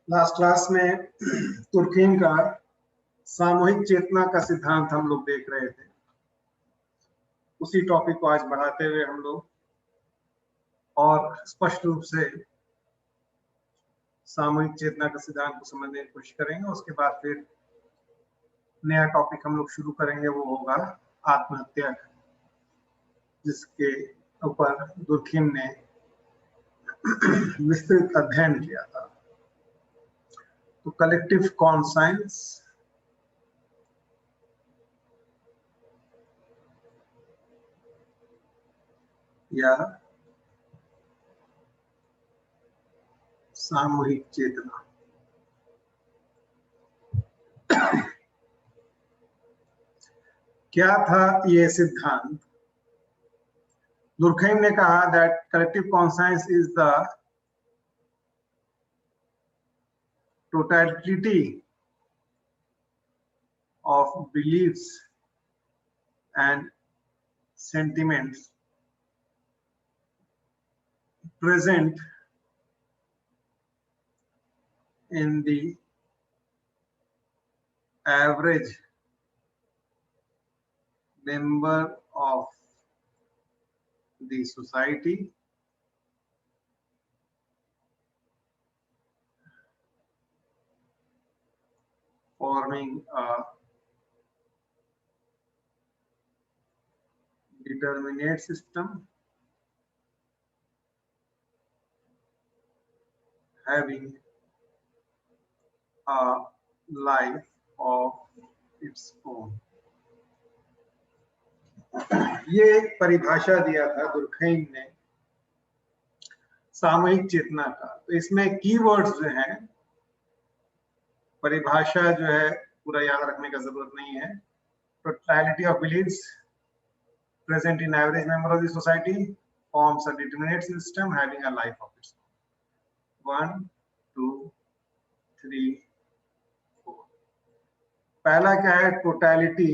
Last class में तुर्कीन का सामूहिक चेतना का सिद्धांत हम लोग देख रहे थे। उसी टॉपिक को आज बढ़ाते हुए हम लोग और स्पष्ट रूप से सामूहिक चेतना का सिद्धांत को समझने की कोशिश करेंगे। उसके बाद फिर नया टॉपिक हम लोग शुरू करेंगे, वो होगा आत्महत्या, जिसके ऊपर दुर्खीम ने विस्तृत अध्ययन किया था। तो कलेक्टिव कॉन्साइंस या सामूहिक चेतना, क्या था ये सिद्धांत? दुर्खीम ने कहा that collective conscience is the totality of beliefs and sentiments present in the average member of the society forming a determinate system having a life of its own। ये परिभाषा दिया था दुर्खीम ने सामूहिक चेतना का। तो इसमें कीवर्ड्स जो हैं, परिभाषा जो है पूरा याद रखने का जरूरत नहीं है। Totality of beliefs present in average member of the society forms a determinate system having a life of its own। 1 2 3 4। पहला क्या है? Totality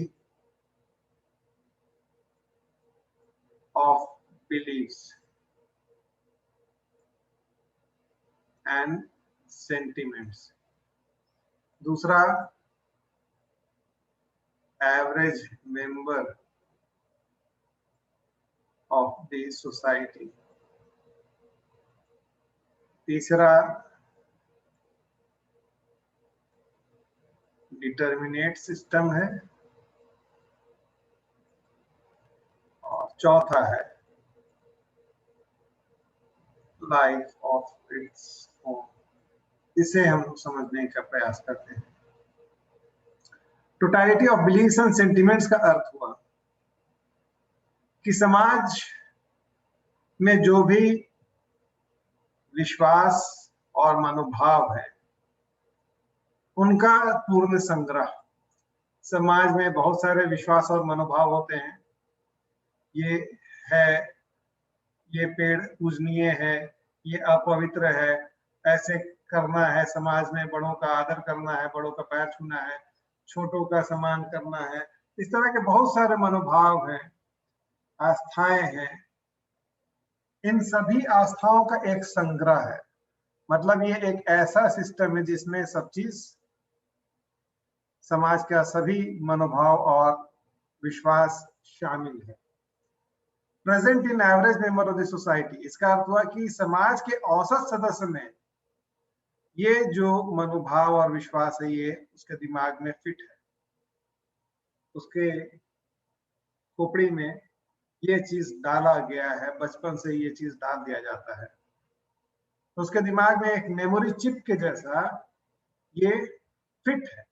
of beliefs and sentiments. दूसरा, average member of the society। तीसरा, डिटर्मिनेट सिस्टम है। और चौथा है life of its own. इसे हम समझने का प्रयास करते हैं। Totality of beliefs and sentiments का अर्थ हुआ कि समाज में जो भी विश्वास और मनोभाव है उनका पूर्ण संग्रह। समाज में बहुत सारे विश्वास और मनोभाव होते हैं। ये है, ये पेड़ पूजनीय है, ये अपवित्र है, ऐसे करना है, समाज में बड़ों का आदर करना है, बड़ों का पैर छूना है, छोटों का सम्मान करना है। इस तरह के बहुत सारे मनोभाव हैं, आस्थाएं हैं। इन सभी आस्थाओं का एक संग्रह है। मतलब ये एक ऐसा सिस्टम है जिसमें सब चीज, समाज का सभी मनोभाव और विश्वास शामिल है। Present in average member of the society, इसका अर्थ हुआ कि समाज के औसत सदस्य में ये जो मनोभाव और विश्वास है ये उसके दिमाग में फिट है, उसके खोपड़ी में ये चीज डाला गया है, बचपन से ये चीज डाल दिया जाता है। तो उसके दिमाग में एक मेमोरी चिप के जैसा ये फिट है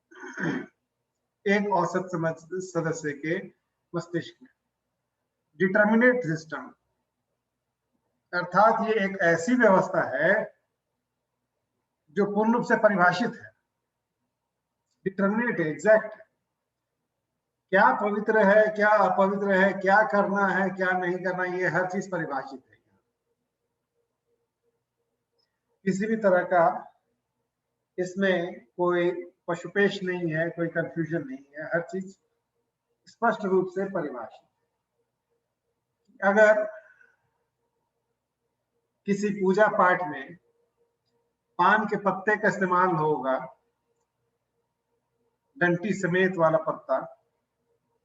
एक औसत सदस्य के मस्तिष्क में। डिटर्मिनेट सिस्टम अर्थात ये एक ऐसी व्यवस्था है जो पूर्ण रूप से परिभाषित है। डिटर्मिनेट, एग्जैक्ट, क्या पवित्र है, क्या अपवित्र है, क्या करना है, क्या नहीं करना, ये हर चीज परिभाषित है। किसी भी तरह का इसमें कोई पशुपेश नहीं है, कोई कंफ्यूजन नहीं है, हर चीज स्पष्ट रूप से परिभाषित। अगर किसी पूजा पाठ में पान के पत्ते का इस्तेमाल होगा, डंटी समेत वाला पत्ता,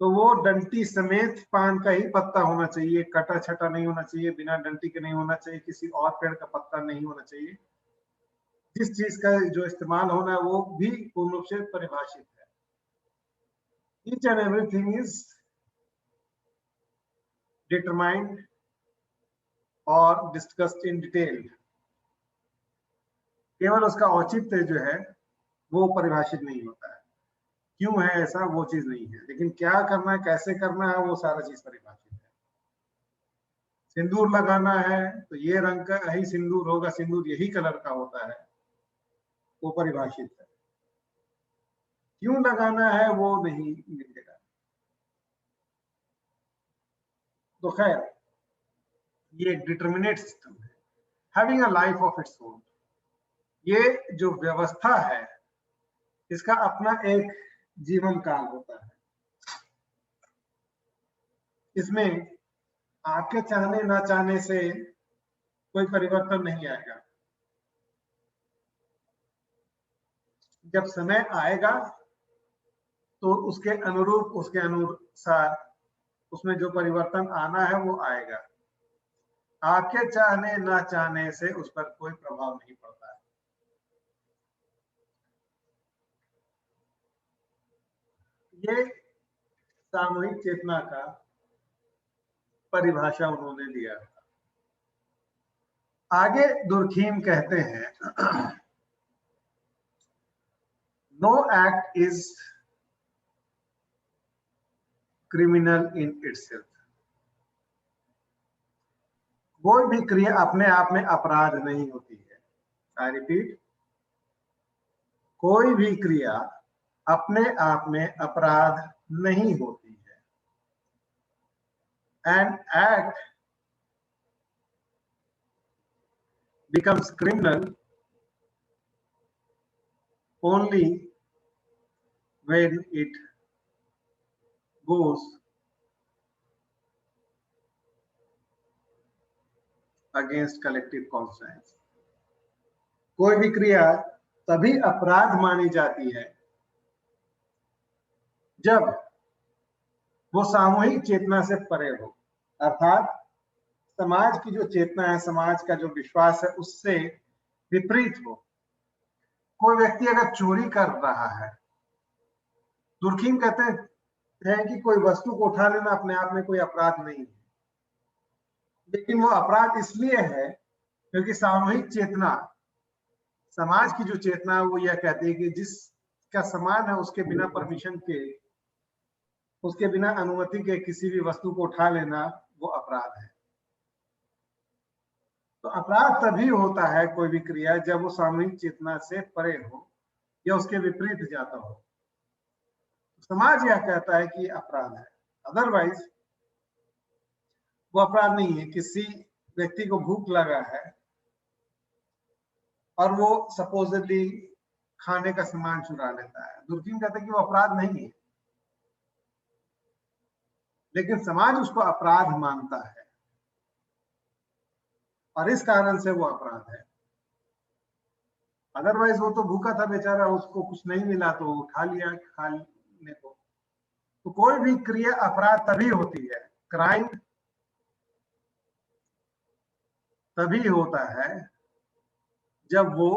तो वो डंटी समेत पान का ही पत्ता होना चाहिए, कटा छटा नहीं होना चाहिए, बिना डंटी के नहीं होना चाहिए, किसी और पेड़ का पत्ता नहीं होना चाहिए। जिस चीज का जो इस्तेमाल होना है वो भी पूर्ण रूप से परिभाषित है। Each and everything is determined और डिस्कस्ड इन डिटेल। केवल उसका औचित्य जो है वो परिभाषित नहीं होता है, क्यों है ऐसा वो चीज नहीं है, लेकिन क्या करना है, कैसे करना है, वो सारा चीज परिभाषित है। सिंदूर लगाना है तो ये रंग का ही सिंदूर होगा, सिंदूर यही कलर का होता है, वो परिभाषित है। क्यों लगाना है वो नहीं मिलेगा। तो खैर ये एक डिटर्मिनेट सिस्टम है, having a life of its own. ये जो व्यवस्था है इसका अपना एक जीवन काल होता है। इसमें आपके चाहने ना चाहने से कोई परिवर्तन नहीं आएगा। जब समय आएगा तो उसके अनुरूप, उसके अनुसार उसमें जो परिवर्तन आना है वो आएगा। आपके चाहने ना चाहने से उस पर कोई प्रभाव नहीं पड़ता है। ये सामूहिक चेतना का परिभाषा उन्होंने दिया। आगे दुर्खीम कहते हैं, no act is criminal in itself. कोई भी क्रिया अपने आप में अपराध नहीं होती है। आई रिपीट, कोई भी क्रिया अपने आप में अपराध नहीं होती है। An act becomes criminal only when it goes against collective conscience। कोई भी क्रिया तभी अपराध मानी जाती है जब वो सामूहिक चेतना से परे हो, अर्थात समाज की जो चेतना है, समाज का जो विश्वास है, उससे विपरीत हो। कोई व्यक्ति अगर चोरी कर रहा है, दुर्खीम कहते हैं कि कोई वस्तु को उठा लेना अपने आप में कोई अपराध नहीं है, लेकिन वो अपराध इसलिए है क्योंकि सामूहिक चेतना, समाज की जो चेतना है वो यह कहती है कि जिसका सामान है उसके बिना परमिशन के, उसके बिना अनुमति के किसी भी वस्तु को उठा लेना वो अपराध है। तो अपराध तभी होता है कोई भी क्रिया जब वो सामूहिक चेतना से परे हो या उसके विपरीत जाता हो। समाज यह कहता है कि अपराध है, अदरवाइज वो अपराध नहीं है। किसी व्यक्ति को भूख लगा है और वो सपोजिटली खाने का सामान चुरा लेता है, दुर्खीम कहता है कि वो अपराध नहीं है, लेकिन समाज उसको अपराध मानता है और इस कारण से वो अपराध है। अदरवाइज वो तो भूखा था बेचारा, उसको कुछ नहीं मिला तो उठा लिया खाने को। तो कोई भी क्रिया अपराध तभी होती है, क्राइम तभी होता है जब वो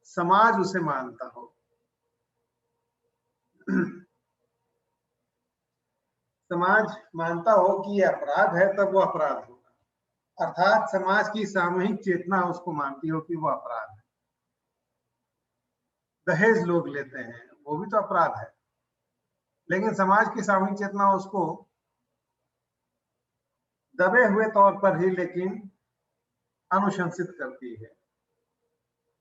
समाज उसे मानता हो। समाज मानता हो कि ये अपराध है तब वो अपराध होगा, अर्थात समाज की सामूहिक चेतना उसको मानती हो कि वो अपराध है। दहेज लोग लेते हैं वो भी तो अपराध है, लेकिन समाज की सामूहिक चेतना उसको दबे हुए तौर पर ही लेकिन अनुशंसित करती है,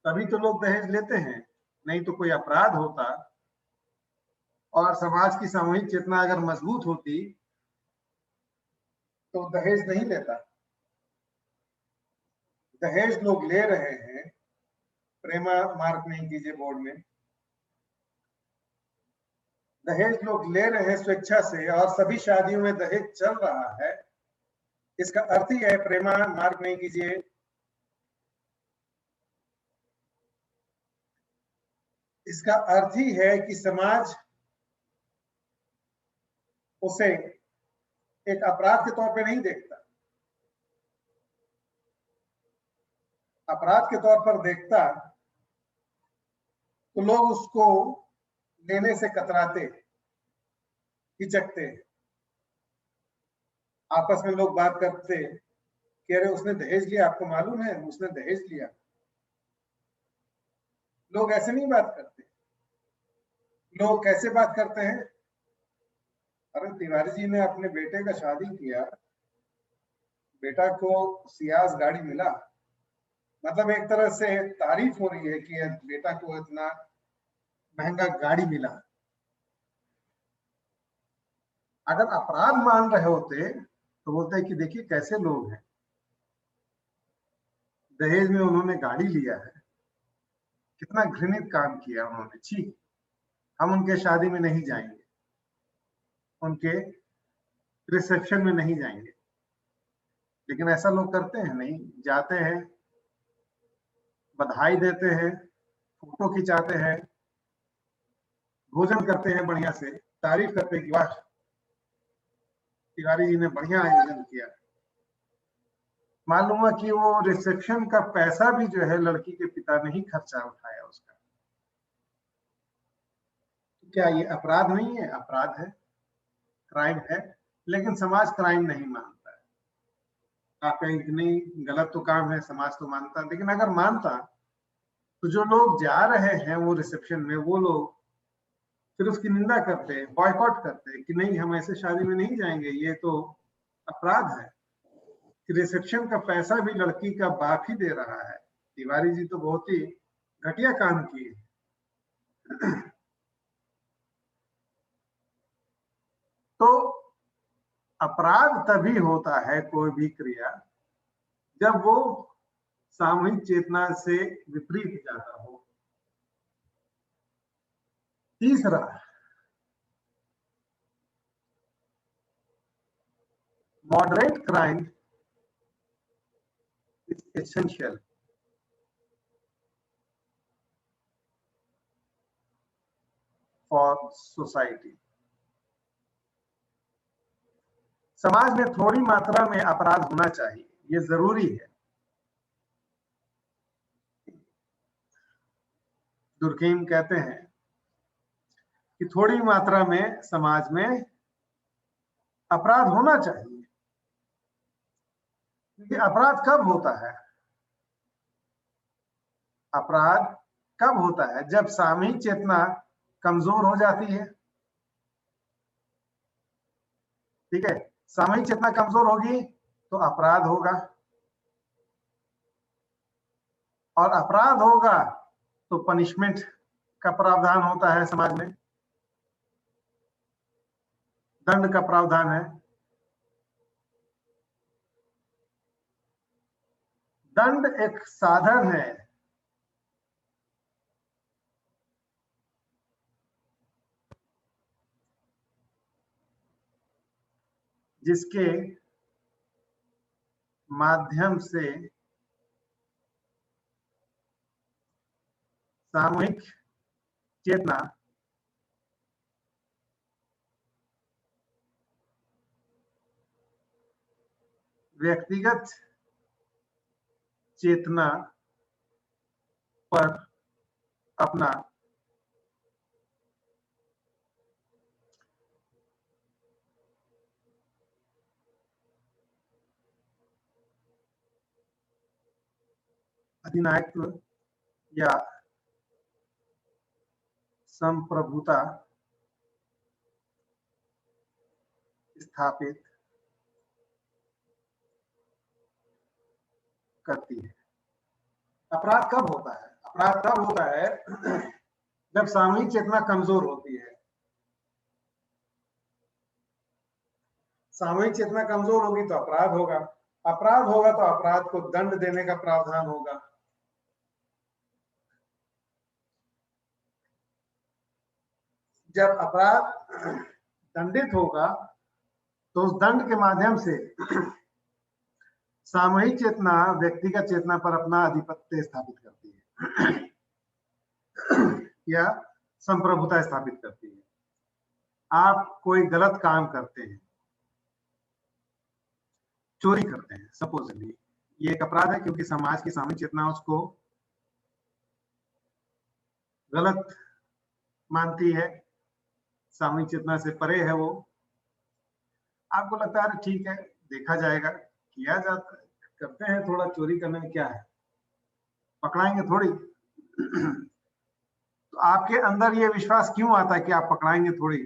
तभी तो लोग दहेज लेते हैं, नहीं तो कोई अपराध होता। और समाज की सामूहिक चेतना अगर मजबूत होती तो दहेज नहीं लेता। दहेज लोग ले रहे हैं, प्रेमा मार्क नहीं कीजिए बोर्ड में, दहेज लोग ले रहे हैं स्वेच्छा से और सभी शादियों में दहेज चल रहा है। इसका अर्थ ही है, प्रेमा मार्क नहीं कीजिए, इसका अर्थ ही है कि समाज उसे एक अपराध के तौर पे नहीं देखता, अपराध के तौर पर देखता तो लोग उसको लेने से कतराते, हिचकते, आपस में लोग बात करते कि अरे उसने दहेज लिया, आपको मालूम है उसने दहेज लिया। लोग ऐसे नहीं बात करते। लोग कैसे बात करते हैं? अरे तिवारी जी ने अपने बेटे का शादी किया, बेटा को सियाज गाड़ी मिला, मतलब एक तरह से तारीफ हो रही है कि बेटा को इतना महंगा गाड़ी मिला। अगर अपराध मान रहे होते तो बोलते कि देखिए कैसे लोग हैं, दहेज में उन्होंने गाड़ी लिया है, कितना घृणित काम किया उन्होंने, छी, हम उनके शादी में नहीं जाएंगे, उनके रिसेप्शन में नहीं जाएंगे। लेकिन ऐसा लोग करते हैं नहीं, जाते हैं, बधाई देते हैं, फोटो खिंचाते हैं, भोजन करते हैं, बढ़िया से तारीफ करते हैं कि वाह तिवारी जी ने बढ़िया आयोजन किया। मालूम हुआ कि वो रिसेप्शन का पैसा भी जो है लड़की के पिता ने ही खर्चा उठाया उसका। क्या ये अपराध नहीं है? अपराध है, क्राइम है, लेकिन समाज क्राइम नहीं मानता है। आप कहेंगे कि नहीं गलत तो काम है, समाज तो मानता, लेकिन अगर मानता तो जो लोग जा रहे हैं वो रिसेप्शन में, वो लोग फिर उसकी निंदा करते हैं, बॉयकॉट करते हैं कि नहीं हम ऐसे शादी में नहीं जाएंगे, ये तो अपराध है। रिसेप्शन का पैसा भी लड़की का बाप ही दे रहा है। तिवारी जी तो बहुत ही घटिया काम किए। तो अपराध तभी होता है कोई भी क्रिया जब वो सामूहिक चेतना से विपरीत जाता हो। तीसरा, moderate crime is essential for society. समाज में थोड़ी मात्रा में अपराध होना चाहिए, ये जरूरी है। दुर्कहीम कहते हैं कि थोड़ी मात्रा में समाज में अपराध होना चाहिए। क्योंकि अपराध कब होता है? अपराध कब होता है? जब सामूहिक चेतना कमजोर हो जाती है। ठीक है, सामूहिक चेतना कमजोर होगी तो अपराध होगा, और अपराध होगा तो पनिशमेंट का प्रावधान होता है समाज में, दंड का प्रावधान है। दंड एक साधन है जिसके माध्यम से सामूहिक चेतना व्यक्तिगत चेतना पर अपना अधिनायकत्व या संप्रभुता स्थापित करती है। अपराध कब होता है? अपराध तब होता है जब सामूहिक चेतना कमजोर होती है। सामूहिक चेतना कमजोर होगी तो अपराध होगा, अपराध होगा तो अपराध को दंड देने का प्रावधान होगा। जब अपराध दंडित होगा तो उस दंड के माध्यम से सामूहिक चेतना व्यक्तिगत चेतना पर अपना आधिपत्य स्थापित करती है। या संप्रभुता स्थापित करती है। आप कोई गलत काम करते हैं, चोरी करते हैं सपोजली, ये एक अपराध है क्योंकि समाज की सामूहिक चेतना उसको गलत मानती है, सामूहिक चेतना से परे है वो। आपको लगता है ठीक है, देखा जाएगा, किया जाता है, करते हैं, थोड़ा चोरी करने में क्या है, पकड़ाएंगे थोड़ी। तो आपके अंदर ये विश्वास क्यों आता है कि आप पकड़ाएंगे थोड़ी?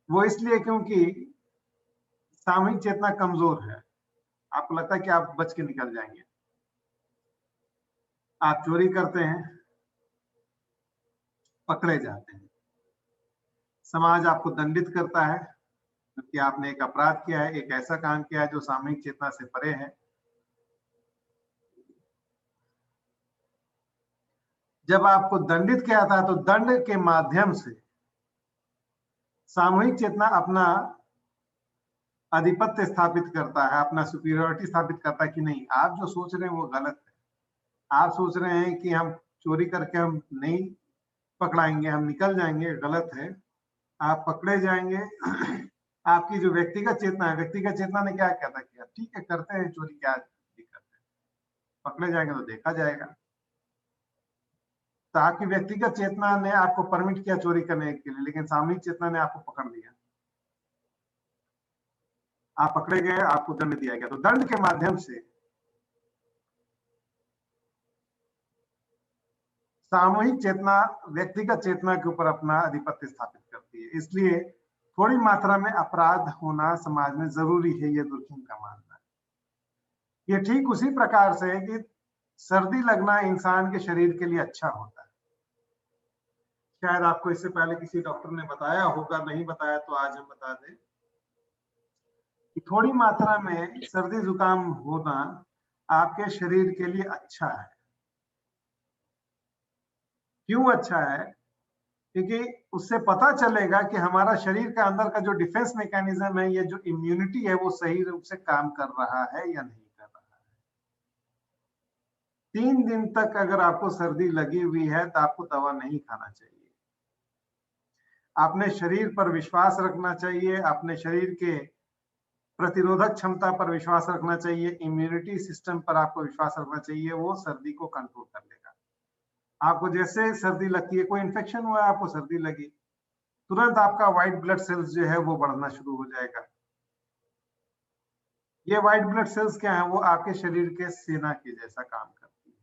वो इसलिए क्योंकि सामूहिक चेतना कमजोर है। आपको लगता है कि आप बच के निकल जाएंगे, आप चोरी करते हैं, पकड़े जाते हैं, समाज आपको दंडित करता है क्योंकि आपने एक अपराध किया है, एक ऐसा काम किया है जो सामूहिक चेतना से परे है। जब आपको दंडित किया था तो दंड के माध्यम से सामूहिक चेतना अपना आधिपत्य स्थापित करता है, अपना सुपीरियरिटी स्थापित करता है कि नहीं, आप जो सोच रहे हैं वो गलत है। आप सोच रहे हैं कि हम चोरी करके हम नहीं पकड़ाएंगे, हम निकल जाएंगे, गलत है, आप पकड़े जाएंगे। आपकी जो व्यक्तिगत चेतना है, व्यक्तिगत चेतना ने क्या कहता किया, ठीक है करते हैं चोरी, क्या दिक्कत है, पकड़े जाएंगे तो देखा जाएगा। तो आपकी व्यक्तिगत चेतना ने आपको परमिट किया चोरी करने के लिए, लेकिन सामूहिक चेतना ने आपको पकड़ लिया, आप पकड़े गए, आपको दंड दिया गया। तो दंड के माध्यम से सामूहिक चेतना व्यक्तिगत चेतना के ऊपर अपना आधिपत्य स्थापित करती है। इसलिए थोड़ी मात्रा में अपराध होना समाज में जरूरी है, ये दुर्खिम का मानना है। ये ठीक उसी प्रकार से है कि सर्दी लगना इंसान के शरीर के लिए अच्छा होता है। शायद आपको इससे पहले किसी डॉक्टर ने बताया होगा, नहीं बताया तो आज हम बता दें कि थोड़ी मात्रा में सर्दी जुकाम होना आपके शरीर के लिए अच्छा है। क्यों अच्छा है? क्योंकि उससे पता चलेगा कि हमारा शरीर का अंदर का जो डिफेंस मैकेनिज्म है, ये जो इम्यूनिटी है, वो सही रूप से काम कर रहा है या नहीं कर रहा है। 3 दिन तक अगर आपको सर्दी लगी हुई है तो आपको दवा नहीं खाना चाहिए। अपने शरीर पर विश्वास रखना चाहिए, अपने शरीर के प्रतिरोधक क्षमता पर विश्वास रखना चाहिए, इम्यूनिटी सिस्टम पर आपको विश्वास रखना चाहिए, वो सर्दी को कंट्रोल कर लेगा। आपको जैसे सर्दी लगती है, कोई इन्फेक्शन हुआ है, आपको सर्दी लगी, तुरंत आपका व्हाइट ब्लड सेल्स जो है वो बढ़ना शुरू हो जाएगा। ये व्हाइट ब्लड सेल्स क्या है? वो आपके शरीर के सेना के जैसा काम करती है।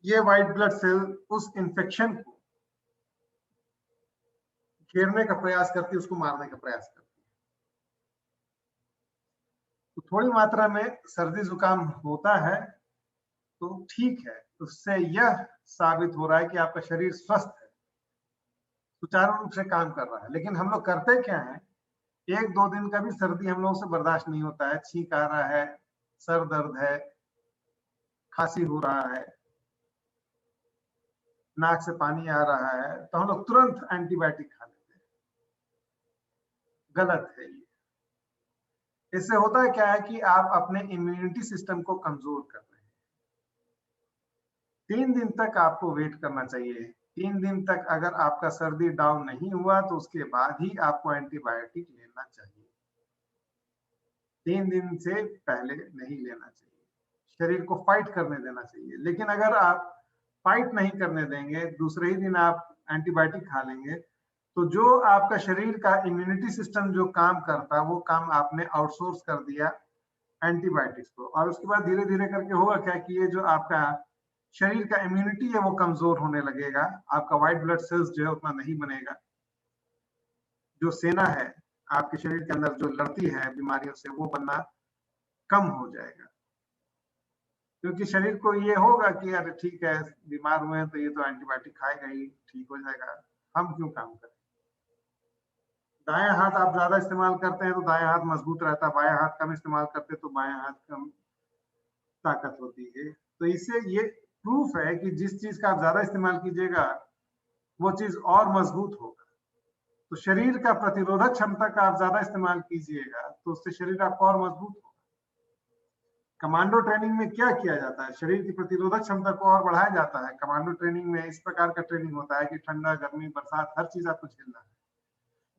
ये व्हाइट ब्लड सेल उस इन्फेक्शन को घेरने का प्रयास करती है, उसको मारने का प्रयास करती है। तो थोड़ी मात्रा में सर्दी जुकाम होता है तो ठीक है, उससे यह साबित हो रहा है कि आपका शरीर स्वस्थ है, सुचारू रूप से काम कर रहा है। लेकिन हम लोग करते क्या है, 1-2 दिन का भी सर्दी हम लोगों से बर्दाश्त नहीं होता है, छींक आ रहा है, सर दर्द है, खांसी हो रहा है, नाक से पानी आ रहा है, तो हम लोग तुरंत एंटीबायोटिक खा लेते हैं। गलत है ये। इससे होता है क्या है कि आप अपने इम्यूनिटी सिस्टम को कमजोर कर रहे हैं। 3 दिन तक आपको वेट करना चाहिए। 3 दिन तक अगर आपका सर्दी डाउन नहीं हुआ तो उसके बाद ही आपको एंटीबायोटिक लेना चाहिए। 3 दिन से पहले नहीं लेना चाहिए, शरीर को फाइट करने देना चाहिए। लेकिन अगर आप फाइट नहीं करने देंगे, दूसरे ही दिन आप एंटीबायोटिक खा लेंगे, तो जो आपका शरीर का इम्यूनिटी सिस्टम जो काम करता है, वो काम आपने आउटसोर्स कर दिया एंटीबायोटिक्स को। और उसके बाद धीरे धीरे करके होगा क्या कि ये जो आपका शरीर का इम्यूनिटी है वो कमजोर होने लगेगा, आपका व्हाइट ब्लड सेल्स जो है उतना नहीं बनेगा, जो सेना है आपके शरीर के अंदर जो लड़ती है बीमारियों से, वो बनना कम हो जाएगा। क्योंकि शरीर को ये होगा कि अरे ठीक है, बीमार हुए हैं तो ये तो एंटीबायोटिक खाएगा ही, ठीक हो जाएगा, हम क्यों काम करें। दायां हाथ आप ज्यादा इस्तेमाल करते हैं तो दायां हाथ मजबूत रहता है, बायां हाथ कम इस्तेमाल करते हैं तो बायां हाथ कम ताकत होती है। तो इससे ये प्रूफ है कि जिस चीज का आप ज्यादा इस्तेमाल कीजिएगा वो चीज और मजबूत होगा। तो शरीर का प्रतिरोधक क्षमता का आप ज्यादा इस्तेमाल कीजिएगा तो उससे शरीर आपका और मजबूत होगा। कमांडो ट्रेनिंग में क्या किया जाता है? शरीर की प्रतिरोधक क्षमता को और बढ़ाया जाता है। कमांडो ट्रेनिंग में इस प्रकार का ट्रेनिंग होता है कि ठंडा, गर्मी, बरसात हर चीज आपको झेलना है,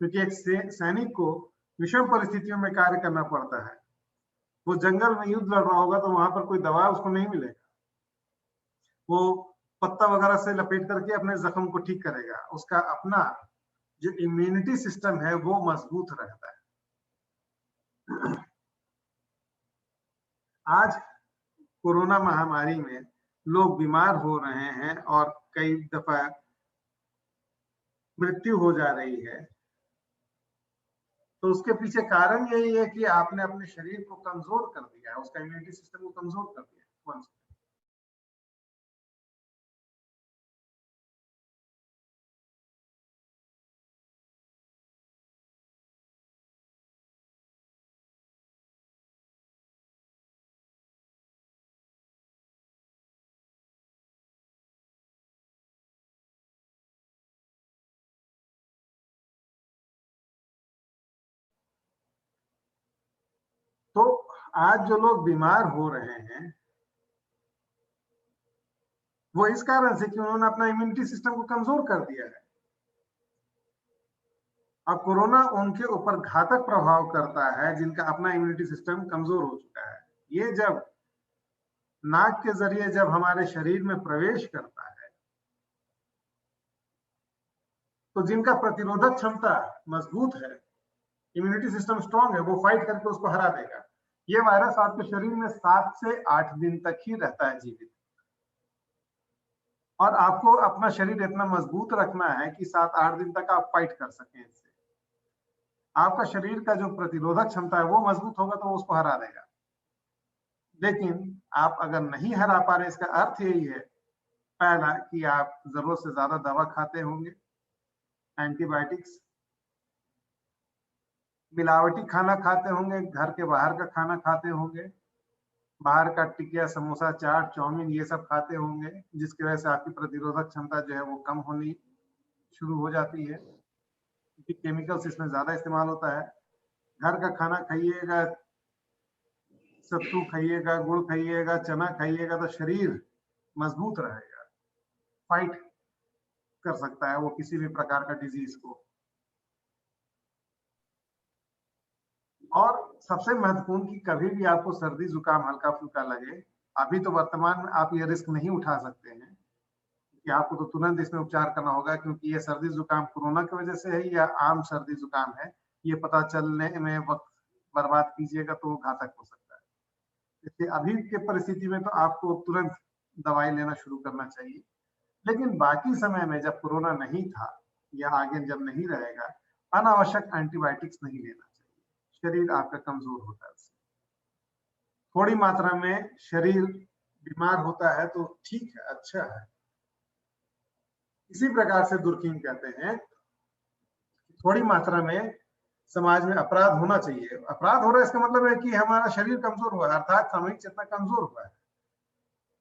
क्योंकि एक सैनिक को विषम परिस्थितियों में कार्य करना पड़ता है। वो जंगल में युद्ध लड़ रहा होगा तो वहां पर कोई दवा उसको नहीं मिलेगा, वो पत्ता वगैरह से लपेट करके अपने जख्म को ठीक करेगा। उसका अपना जो इम्यूनिटी सिस्टम है वो मजबूत रहता है। आज कोरोना महामारी में लोग बीमार हो रहे हैं और कई दफा मृत्यु हो जा रही है, तो उसके पीछे कारण यही है कि आपने अपने शरीर को कमजोर कर दिया है, उसका इम्यूनिटी सिस्टम को कमजोर कर दिया है। तो आज जो लोग बीमार हो रहे हैं वो इस कारण से कि उन्होंने अपना इम्यूनिटी सिस्टम को कमजोर कर दिया है। अब कोरोना उनके ऊपर घातक प्रभाव करता है जिनका अपना इम्यूनिटी सिस्टम कमजोर हो चुका है। ये जब नाक के जरिए जब हमारे शरीर में प्रवेश करता है तो जिनका प्रतिरोधक क्षमता मजबूत है, इम्यूनिटी सिस्टम स्ट्रांग है, वो फाइट करके उसको हरा देगा। ये वायरस आपके शरीर में 7 से 8 दिन तक ही रहता है जीवित, और आपको अपना शरीर इतना मजबूत रखना है कि 7-8 दिन तक आप फाइट कर सकें इससे। आपका शरीर का जो प्रतिरोधक क्षमता है वो मजबूत होगा तो वो उसको हरा देगा। लेकिन आप अगर नहीं हरा पा रहे, इसका अर्थ यही है पहला कि आप जरूरत से ज्यादा दवा खाते होंगे, एंटीबायोटिक्स, मिलावटी खाना खाते होंगे, घर के बाहर का खाना खाते होंगे, बाहर का टिकिया, समोसा, चाट, चाउमीन ये सब खाते होंगे, जिसकी वजह से आपकी प्रतिरोधक क्षमता जो है वो कम होनी शुरू हो जाती है, क्योंकि केमिकल्स इसमें ज्यादा इस्तेमाल होता है। घर का खाना खाइएगा, सत्तू खाइएगा, गुड़ खाइएगा, चना खाइएगा तो शरीर मजबूत रहेगा, फाइट कर सकता है वो किसी भी प्रकार का डिजीज को। और सबसे महत्वपूर्ण कि कभी भी आपको सर्दी जुकाम हल्का फुल्का लगे, अभी तो वर्तमान में आप ये रिस्क नहीं उठा सकते हैं कि आपको तो तुरंत इसमें उपचार करना होगा, क्योंकि ये सर्दी जुकाम कोरोना की वजह से है या आम सर्दी जुकाम है, ये पता चलने में वक्त बर्बाद कीजिएगा तो वो घातक हो सकता है। इसलिए अभी के परिस्थिति में तो आपको तुरंत दवाई लेना शुरू करना चाहिए। लेकिन बाकी समय में जब कोरोना नहीं था या आगे जब नहीं रहेगा, अनावश्यक एंटीबायोटिक्स नहीं लेना चाहिए, शरीर आपका कमजोर होता है उससे। थोड़ी मात्रा में शरीर बीमार होता है तो ठीक है, अच्छा है। इसी प्रकार से दुर्कीम कहते हैं थोड़ी मात्रा में समाज में अपराध होना चाहिए। अपराध हो रहा है इसका मतलब है कि हमारा शरीर कमजोर हुआ है, अर्थात सामूहिक चेतना कमजोर हुआ है,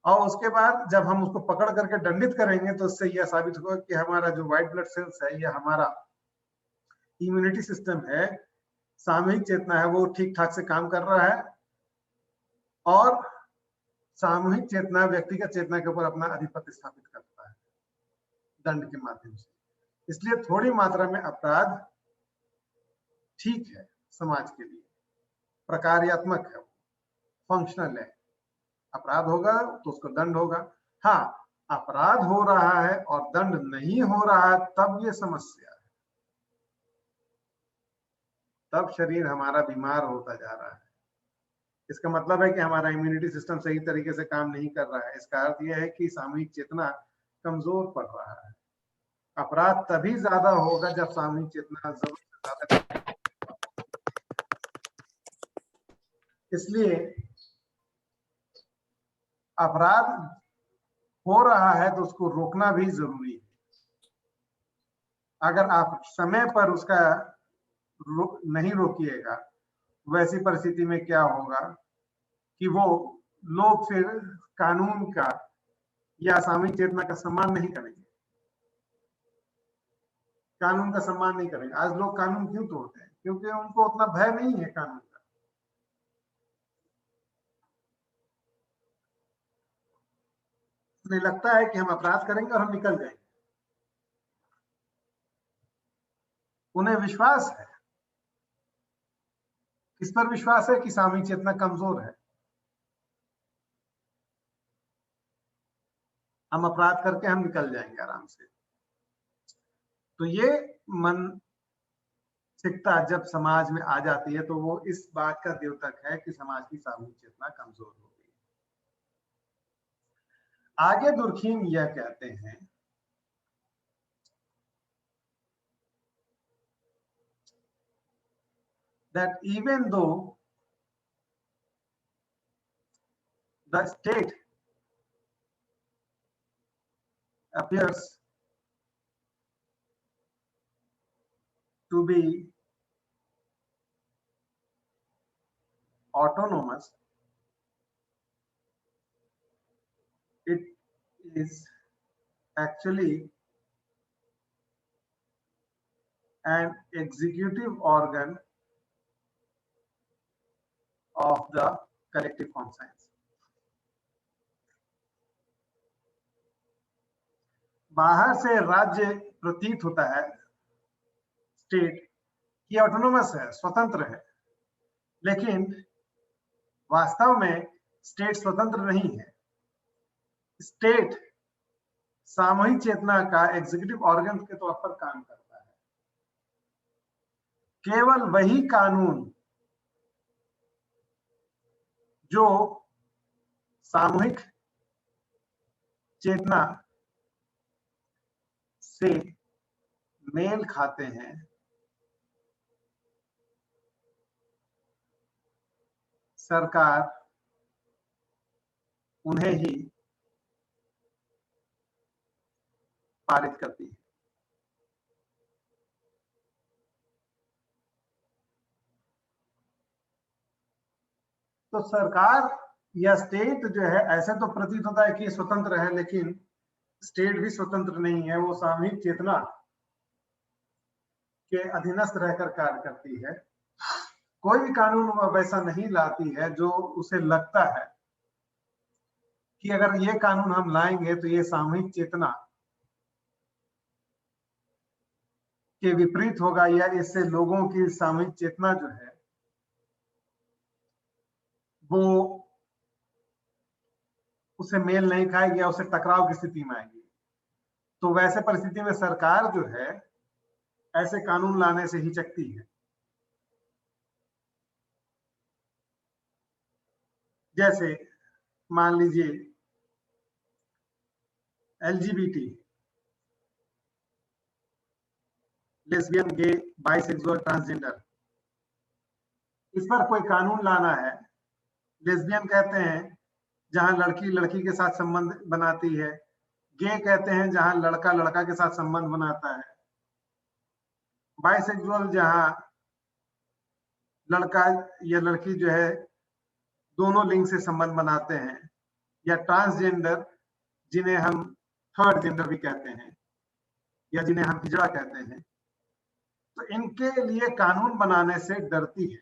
और उसके बाद जब हम उसको पकड़ करके दंडित करेंगे तो उससे यह साबित होगा कि हमारा जो व्हाइट ब्लड सेल्स है या हमारा इम्यूनिटी सिस्टम है, सामूहिक चेतना है, वो ठीक ठाक से काम कर रहा है, और सामूहिक चेतना व्यक्तिगत चेतना के ऊपर अपना आधिपत्य स्थापित करता है दंड के माध्यम से। इसलिए थोड़ी मात्रा में अपराध ठीक है समाज के लिए, प्रकार्यात्मक है, फंक्शनल है। अपराध होगा तो उसको दंड होगा। हाँ, अपराध हो रहा है और दंड नहीं हो रहा है तब ये समस्या है, तब शरीर हमारा बीमार होता जा रहा है। इसका मतलब है कि हमारा इम्यूनिटी सिस्टम सही तरीके से काम नहीं कर रहा है। इसका अर्थ यह है कि सामूहिक चेतना कमजोर पड़ रहा है। अपराध तभी ज्यादा होगा जब सामूहिक चेतना जरूरत से ज्यादा। इसलिए अपराध हो रहा है तो उसको रोकना भी जरूरी है। अगर आप समय पर उसका नहीं रोकिएगा, वैसी परिस्थिति में क्या होगा कि वो लोग फिर कानून का या सामूहिक चेतना का सम्मान नहीं करेंगे, कानून का सम्मान नहीं करेंगे। आज लोग कानून क्यों तोड़ते हैं? क्योंकि उनको उतना भय नहीं है कानून का। उन्हें लगता है कि हम अपराध करेंगे और हम निकल जाएंगे। उन्हें विश्वास है, किस पर विश्वास है कि सामूहिक चेतना कमजोर है, हम अपराध करके हम निकल जाएंगे आराम से। तो ये मानसिकता जब समाज में आ जाती है तो वो इस बात का द्योतक है कि समाज की सामूहिक चेतना कमजोर हो गई। आगे दुर्खीम यह कहते हैं that even though the state appears to be autonomous, it is actually an executive organ of the collective conscience. बाहर से राज्य प्रतीत होता है स्टेट की ऑटोनोमस है, स्वतंत्र है, लेकिन वास्तव में स्टेट स्वतंत्र नहीं है। स्टेट सामूहिक चेतना का एग्जीक्यूटिव ऑर्गन के तौर पर काम करता है। केवल वही कानून जो सामूहिक चेतना से मेल खाते हैं, सरकार उन्हें ही पारित करती है। तो सरकार या स्टेट जो है, ऐसे तो प्रतीत होता है कि स्वतंत्र है, लेकिन स्टेट भी स्वतंत्र नहीं है, वो सामूहिक चेतना के अधीनस्थ रहकर कार्य करती है। कोई भी कानून वैसा नहीं लाती है जो उसे लगता है कि अगर ये कानून हम लाएंगे तो ये सामूहिक चेतना के विपरीत होगा, या इससे लोगों की सामूहिक चेतना जो है वो उसे मेल नहीं खाएगी या उसे टकराव की स्थिति में आएगी। तो वैसे परिस्थिति में सरकार जो है ऐसे कानून लाने से हिचकती है। जैसे मान लीजिए एलजीबीटी, लेस्बियन, गे, बाइसेक्सुअल, ट्रांसजेंडर, इस पर कोई कानून लाना है। लेस्बियन कहते हैं जहां लड़की लड़की के साथ संबंध बनाती है, गे कहते हैं जहां लड़का लड़का के साथ संबंध बनाता है, बाइसेक्सुअल जहां लड़का या लड़की जो है दोनों लिंग से संबंध बनाते हैं, या ट्रांसजेंडर जिन्हें हम थर्ड जेंडर भी कहते हैं या जिन्हें हम हिजड़ा कहते हैं। तो इनके लिए कानून बनाने से डरती है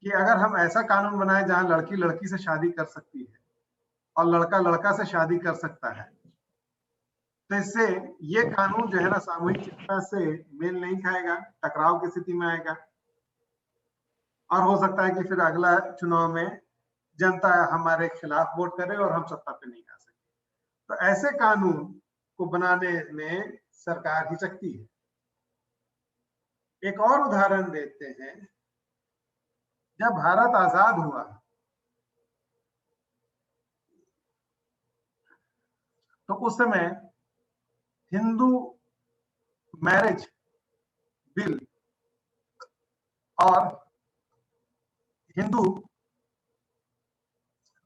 कि अगर हम ऐसा कानून बनाए जहां लड़की लड़की से शादी कर सकती है और लड़का लड़का से शादी कर सकता है, तो इससे ये कानून जो है ना सामूहिक चेतना से मेल नहीं खाएगा, टकराव की स्थिति में आएगा, और हो सकता है कि फिर अगला चुनाव में जनता हमारे खिलाफ वोट करे और हम सत्ता पे नहीं आ सके। तो ऐसे कानून को बनाने में सरकार हिचकती है। एक और उदाहरण देते हैं। जब भारत आजाद हुआ तो उस समय हिंदू मैरिज बिल और Hindu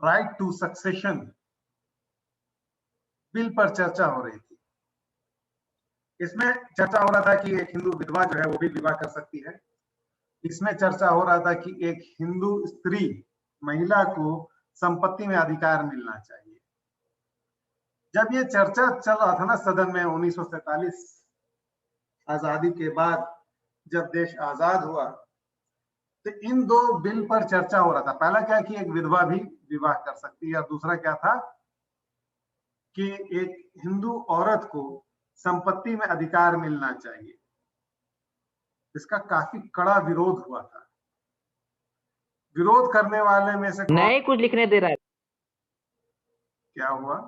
right to succession bill पर चर्चा हो रही थी। इसमें चर्चा हो रहा था कि एक हिंदू विधवा जो है वो भी विवाह कर सकती है। इसमें चर्चा हो रहा था कि एक हिंदू स्त्री, महिला को संपत्ति में अधिकार मिलना चाहिए। जब ये चर्चा चल रहा था ना सदन में 1947 आजादी के बाद, जब देश आजाद हुआ, तो इन दो बिल पर चर्चा हो रहा था। पहला क्या कि एक विधवा भी विवाह कर सकती है, और दूसरा क्या था कि एक हिंदू औरत को संपत्ति में अधिकार मिलना चाहिए। इसका काफी कड़ा विरोध हुआ था। विरोध करने वाले में से कौन? नहीं कुछ लिखने दे रहा है। क्या हुआ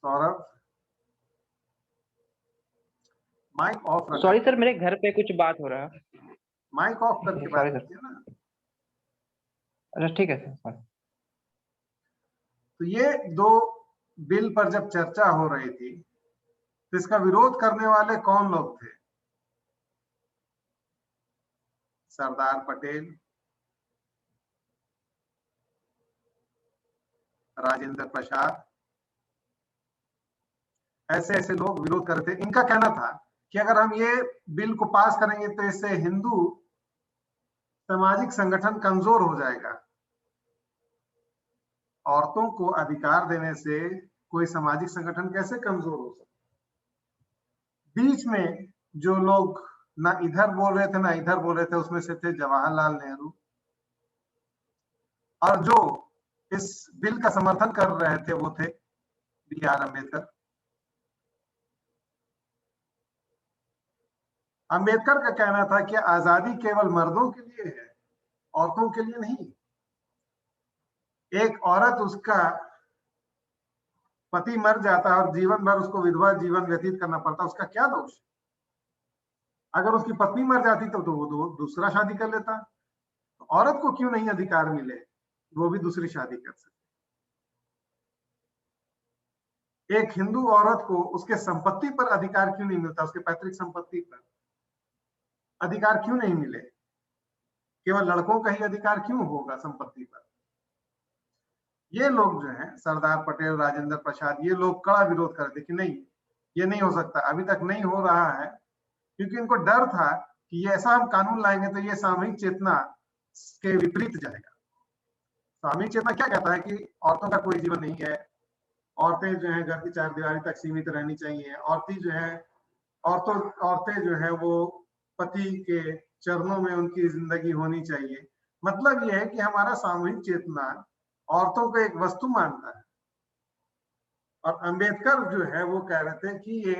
सौरभ? माइक ऑफ रखा सॉरी है। सर, मेरे घर पे कुछ बात हो रहा है। माइक ऑफ करके सॉरी बात सर। कीजिए ना। अच्छा ठीक है सर, सॉरी। तो ये दो बिल पर जब चर्चा हो रही थी तो इसका विरोध करने वाले कौन लोग थे? सरदार पटेल, राजेंद्र प्रसाद, ऐसे ऐसे लोग विरोध कर रहे थे। इनका कहना था कि अगर हम ये बिल को पास करेंगे तो इससे हिंदू सामाजिक संगठन कमजोर हो जाएगा। औरतों को अधिकार देने से कोई सामाजिक संगठन कैसे कमजोर हो सकता? बीच में जो लोग ना इधर बोल रहे थे ना इधर बोल रहे थे, उसमें से थे जवाहरलाल नेहरू, और जो इस बिल का समर्थन कर रहे थे वो थे बी.आर. अम्बेडकर। अम्बेडकर का कहना था कि आजादी केवल मर्दों के लिए है, औरतों के लिए नहीं। एक औरत, उसका पति मर जाता है और जीवन भर उसको विधवा जीवन व्यतीत करना पड़ता, उसका क्या दोष? अगर उसकी पत्नी मर जाती तो वो दूसरा शादी कर लेता। तो औरत को क्यों नहीं अधिकार मिले, वो भी दूसरी शादी कर सकती? एक हिंदू औरत को उसके संपत्ति पर अधिकार क्यों नहीं मिलता, उसके पैतृक संपत्ति पर अधिकार क्यों नहीं मिले? केवल लड़कों का ही अधिकार क्यों होगा संपत्ति पर? ये लोग जो है सरदार पटेल, राजेंद्र प्रसाद, ये लोग कड़ा विरोध करते कि नहीं, ये नहीं हो सकता, अभी तक नहीं हो रहा है, क्योंकि इनको डर था कि ये ऐसा हम कानून लाएंगे तो ये सामूहिक चेतना के विपरीत जाएगा। सामूहिक चेतना क्या कहता है कि औरतों का कोई जीवन नहीं है, औरतें जो है घर की चार दीवारी तक सीमित रहनी चाहिए, औरतें जो है वो पति के चरणों में उनकी जिंदगी होनी चाहिए। मतलब ये है कि हमारा सामूहिक चेतना औरतों को एक वस्तु मानता है। और अंबेडकर जो है वो कह रहे थे कि ये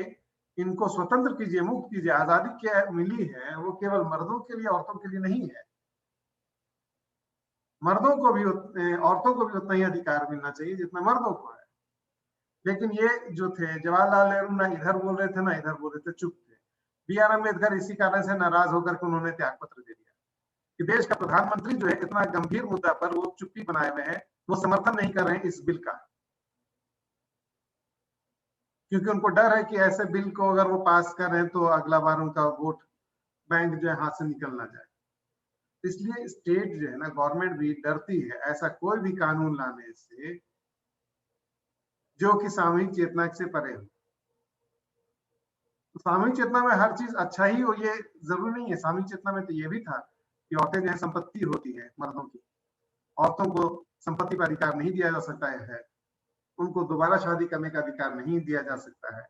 इनको स्वतंत्र कीजिए, मुक्त कीजिए, आजादी क्या मिली है वो केवल मर्दों के लिए, औरतों के लिए नहीं है। मर्दों को भी औरतों को भी उतना ही अधिकार मिलना चाहिए जितना मर्दों को है। लेकिन ये जो थे जवाहरलाल नेहरू, ना इधर बोल रहे थे ना इधर बोल रहे थे, चुप थे। बी.आर. अम्बेडकर इसी कारण से नाराज होकर के उन्होंने त्याग पत्र दे दिया कि देश का प्रधानमंत्री जो है इतना गंभीर मुद्दा पर वो चुप्पी बनाए हुए हैं, वो समर्थन नहीं कर रहे हैं इस बिल का, क्योंकि उनको डर है कि ऐसे बिल को अगर वो पास कर रहे हैं तो अगला बार उनका वोट बैंक जो है हाथ से निकल ना जाए। इसलिए स्टेट जो है ना, गवर्नमेंट भी डरती है ऐसा कोई भी कानून लाने से जो कि सामूहिक चेतना से परे हो। तो सामूहिक चेतना में हर चीज अच्छा ही हो ये जरूरी नहीं है। सामूहिक चेतना में तो ये भी था कि औरतें जो है संपत्ति होती है मर्दों की, औरतों को संपत्ति पर अधिकार नहीं दिया जा सकता है, उनको दोबारा शादी करने का अधिकार नहीं दिया जा सकता है।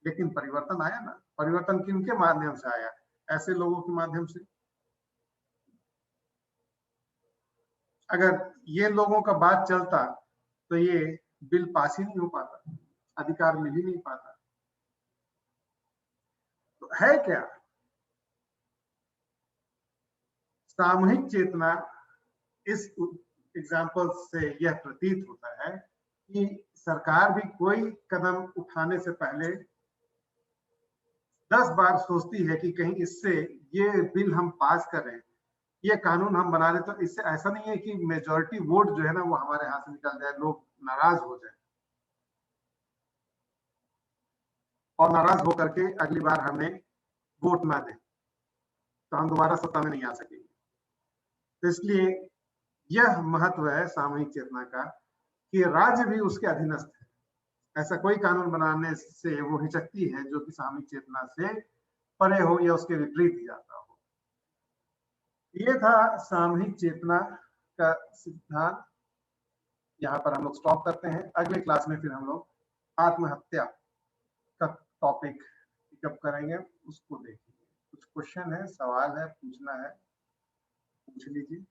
लेकिन परिवर्तन आया ना। परिवर्तन किनके माध्यम से आया? ऐसे लोगों के माध्यम से। अगर ये लोगों का बात चलता तो ये बिल पास ही नहीं हो पाता, अधिकार मिल ही नहीं पाता। तो है क्या सामूहिक चेतना? इस एग्जाम्पल से यह प्रतीत होता है कि सरकार भी कोई कदम उठाने से पहले 10 बार सोचती है कि कहीं इससे ये बिल हम पास करें, ये कानून हम बना रहे, तो इससे ऐसा नहीं है कि मेजोरिटी वोट जो है ना वो हमारे हाथ से निकल जाए, लोग नाराज हो जाए और नाराज होकर के अगली बार हमें वोट ना दें तो हम दोबारा सत्ता में नहीं आ सकेंगे। तो इसलिए यह महत्व है सामूहिक चेतना का कि राज्य भी उसके अधीनस्थ है। ऐसा कोई कानून बनाने से वो हिचकती है जो कि सामूहिक चेतना से परे हो या उसके विपरीत जाता हो। ये था सामूहिक चेतना का सिद्धांत। यहाँ पर हम लोग स्टॉप करते हैं। अगले क्लास में फिर हम लोग आत्महत्या का टॉपिक पिकअप करेंगे, उसको देखेंगे। कुछ क्वेश्चन है, सवाल है, पूछना है, पूछ लीजिए।